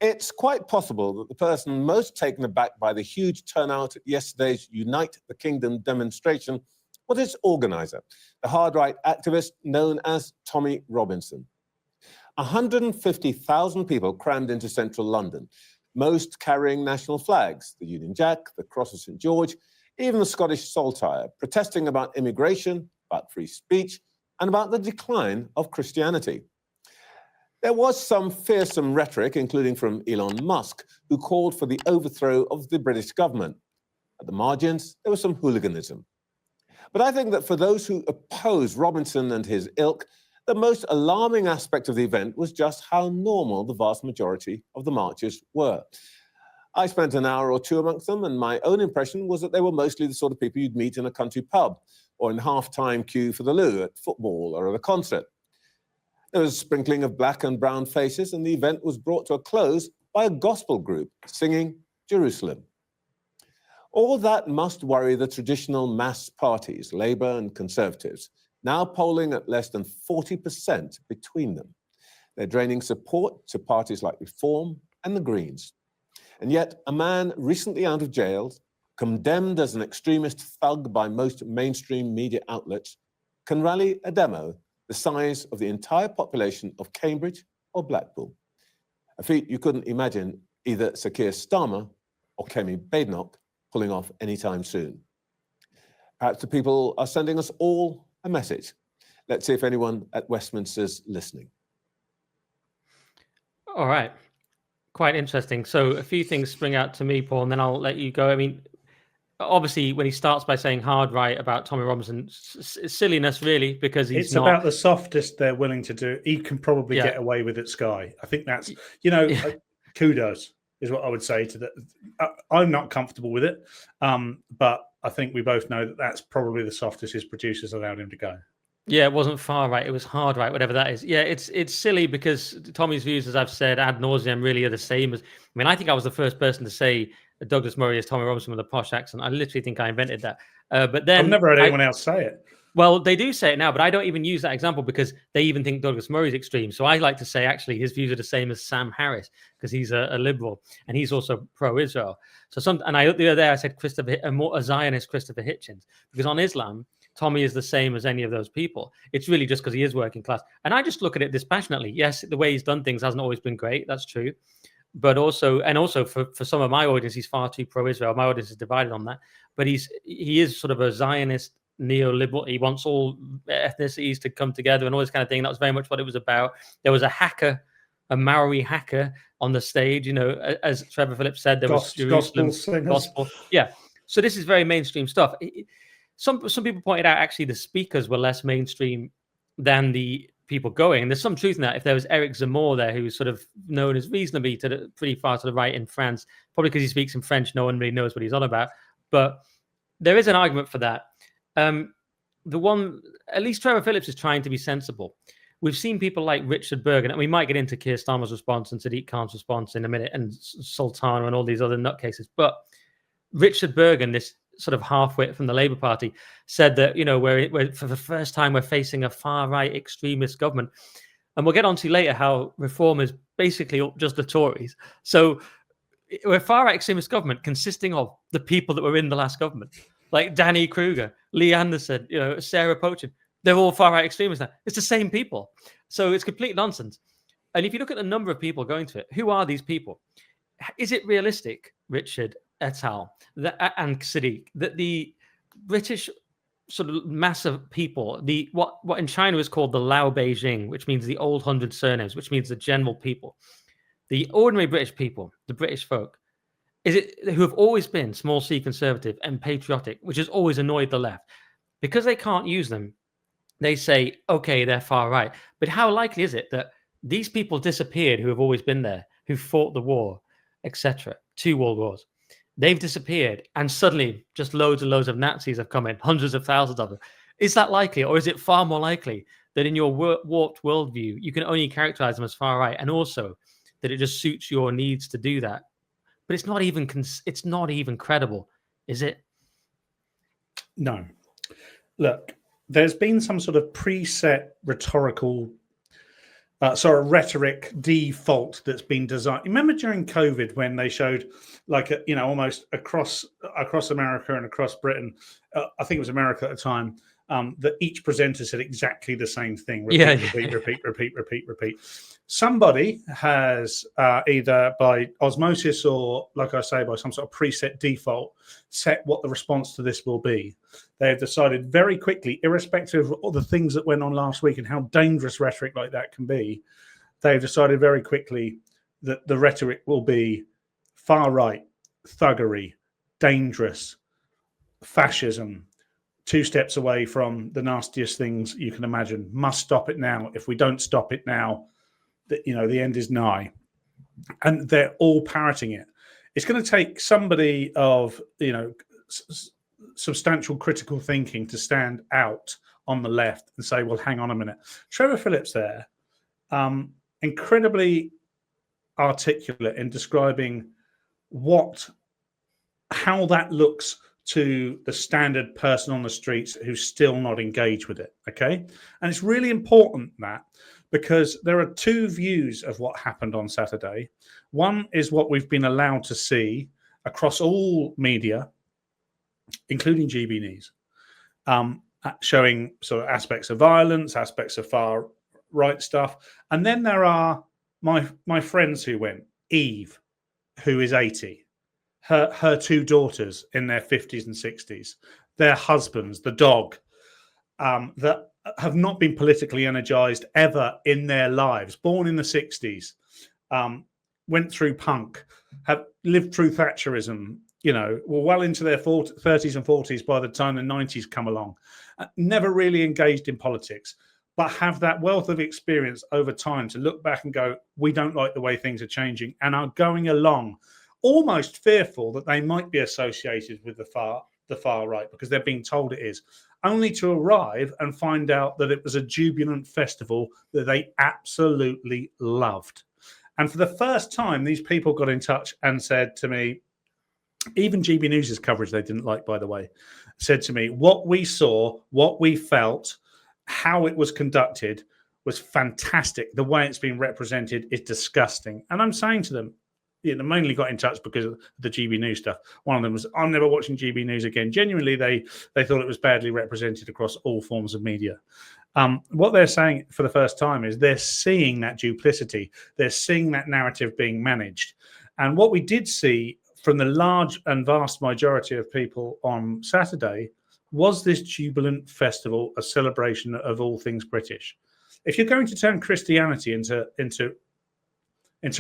It's quite possible that the person most taken aback by the huge turnout at yesterday's Unite the Kingdom demonstration was its organizer, the hard-right activist known as Tommy Robinson. 150,000 people crammed into central London, most carrying national flags, the Union Jack, the Cross of St. George, even the Scottish saltire, protesting about immigration, about free speech, and about the decline of Christianity. There was some fearsome rhetoric, including from Elon Musk, who called for the overthrow of the British government. At the margins, there was some hooliganism. But I think that for those who oppose Robinson and his ilk, the most alarming aspect of the event was just how normal the vast majority of the marchers were. I spent an hour or two amongst them, and my own impression was that they were mostly the sort of people you'd meet in a country pub or in half-time queue for the loo at football or at a concert. There was a sprinkling of black and brown faces, and the event was brought to a close by a gospel group singing Jerusalem. All that must worry the traditional mass parties, Labour and Conservatives, now polling at less than 40% between them. They're draining support to parties like Reform and the Greens. And yet, a man recently out of jail, condemned as an extremist thug by most mainstream media outlets, can rally a demo the size of the entire population of Cambridge or Blackpool. A feat you couldn't imagine either Sir Keir Starmer or Kemi Badenoch pulling off anytime soon. Perhaps the people are sending us all a message. Let's see if anyone at Westminster's listening. All right. Quite interesting. So a few things spring out to me, Paul, and then I'll let you go. I mean, obviously, when he starts by saying hard right about Tommy Robinson, silliness, really, because he's It's about the softest they're willing to do. He can probably get away with it, Sky. I think that's, kudos is what I would say to that. I'm not comfortable with it, but I think we both know that that's probably the softest his producers allowed him to go. Yeah, it wasn't far right. It was hard right, whatever that is. Yeah, it's silly because Tommy's views, as I've said, ad nauseum, really are the same as. I mean, I think I was the first person to say that Douglas Murray is Tommy Robinson with a posh accent. I literally think I invented that. But then I've never heard anyone else say it. Well, they do say it now, but I don't even use that example because they even think Douglas Murray's extreme. So I like to say, actually, his views are the same as Sam Harris because he's a liberal and he's also pro-Israel. So the other day I said a Zionist Christopher Hitchens because on Islam, Tommy is the same as any of those people. It's really just because he is working class. And I just look at it dispassionately. Yes, the way he's done things hasn't always been great. That's true. But also for some of my audience, he's far too pro-Israel. My audience is divided on that. But he is sort of a Zionist neoliberal. He wants all ethnicities to come together and all this kind of thing. That was very much what it was about. There was a Maori hacker on the stage, as Trevor Phillips said, there was Jerusalem gospel. Yeah. So this is very mainstream stuff. Some people pointed out actually the speakers were less mainstream than the people going. And there's some truth in that. If there was Eric Zemmour there, who's sort of known as reasonably pretty far to the right in France, probably because he speaks in French, no one really knows what he's on about. But there is an argument for that. At least Trevor Phillips is trying to be sensible. We've seen people like Richard Bergen, and we might get into Keir Starmer's response and Sadiq Khan's response in a minute, and Sultana and all these other nutcases. But Richard Bergen, this sort of half-wit from the Labour Party, said that, we're for the first time we're facing a far-right extremist government. And we'll get on to later how Reform is basically just the Tories. So we're a far-right extremist government consisting of the people that were in the last government, like Danny Kruger, Lee Anderson, Sarah Pochin. They're all far-right extremists now. It's the same people. So it's complete nonsense. And if you look at the number of people going to it, who are these people? Is it realistic, Richard et al. And Sadiq, that the British sort of mass of people, what in China is called the Lao Beijing, which means the old 100 surnames, which means the general people, the ordinary British people, the British folk, who have always been small c conservative and patriotic, which has always annoyed the left. Because they can't use them, they say, okay, they're far right. But how likely is it that these people disappeared who have always been there, who fought the war, etc., 2 world wars? They've disappeared, and suddenly just loads and loads of Nazis have come in, hundreds of thousands of them. Is that likely, or is it far more likely that in your warped worldview, you can only characterize them as far right, and also that it just suits your needs to do that? But it's not even credible, is it? No. Look, there's been some sort of preset rhetorical a rhetoric default that's been designed. Remember during COVID when they showed, like, almost across America and across Britain, I think it was America at the time, that each presenter said exactly the same thing. Repeat. Somebody has either by osmosis or, like I say, by some sort of preset default, set what the response to this will be. They have decided very quickly, irrespective of all the things that went on last week and how dangerous rhetoric like that can be, they've decided very quickly that the rhetoric will be far right, thuggery, dangerous, fascism, 2 steps away from the nastiest things you can imagine. Must stop it now. If we don't stop it now, the end is nigh. And they're all parroting it. It's going to take somebody of, substantial critical thinking to stand out on the left and say, well, hang on a minute. Trevor Phillips there, incredibly articulate in describing how that looks to the standard person on the streets who's still not engaged with it, okay? And it's really important that, because there are 2 views of what happened on Saturday. One is what we've been allowed to see across all media, including GB News, showing sort of aspects of violence, aspects of far right stuff. And then there are my friends who went. Eve, who is 80, her 2 daughters in their 50s and 60s, their husbands, the dog, that have not been politically energized ever in their lives, born in the 60s, went through punk, have lived through Thatcherism, were well into their 30s and 40s by the time the 90s come along, never really engaged in politics, but have that wealth of experience over time to look back and go, we don't like the way things are changing, and are going along almost fearful that they might be associated with the far right because they're being told it is, only to arrive and find out that it was a jubilant festival that they absolutely loved. And for the first time, these people got in touch and said to me, even GB News' coverage they didn't like, by the way, said to me, what we saw, what we felt, how it was conducted was fantastic. The way it's been represented is disgusting. And I'm saying to them, they mainly got in touch because of the GB News stuff. One of them was, I'm never watching GB News again. Genuinely, they thought it was badly represented across all forms of media. What they're saying for the first time is they're seeing that duplicity. They're seeing that narrative being managed. And what we did see from the large and vast majority of people on Saturday was this jubilant festival, a celebration of all things British. If you're going to turn Christianity into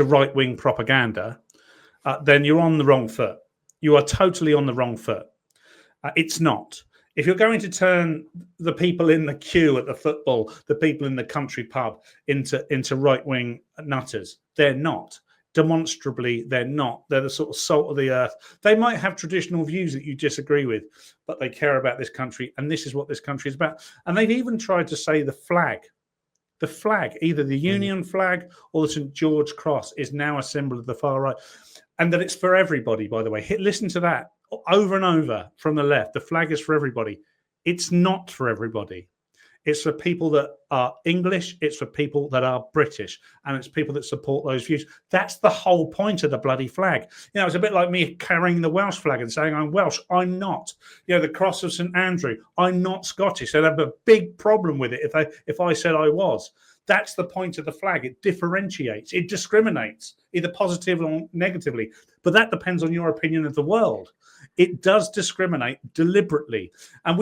right-wing propaganda, then you're on the wrong foot. You are totally on the wrong foot. It's not. If you're going to turn the people in the queue at the football, the people in the country pub into right-wing nutters, they're not. Demonstrably, they're not. They're the sort of salt of the earth. They might have traditional views that you disagree with, but they care about this country, and this is what this country is about. And they've even tried to say the flag, either the Union flag or the St. George Cross, is now a symbol of the far right, and that it's for everybody, by the way. Listen to that over and over from the left. The flag is for everybody. It's not for everybody. It's for people that are English. It's for people that are British. And it's people that support those views. That's the whole point of the bloody flag. It's a bit like me carrying the Welsh flag and saying I'm Welsh. I'm not. The cross of St. Andrew. I'm not Scottish. They'd have a big problem with it if I said I was. That's the point of the flag. It differentiates. It discriminates, either positively or negatively. But that depends on your opinion of the world. It does discriminate deliberately. And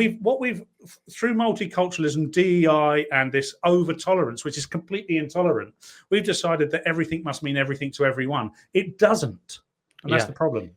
through multiculturalism, DEI, and this over-tolerance, which is completely intolerant, we've decided that everything must mean everything to everyone. It doesn't. And that's the problem.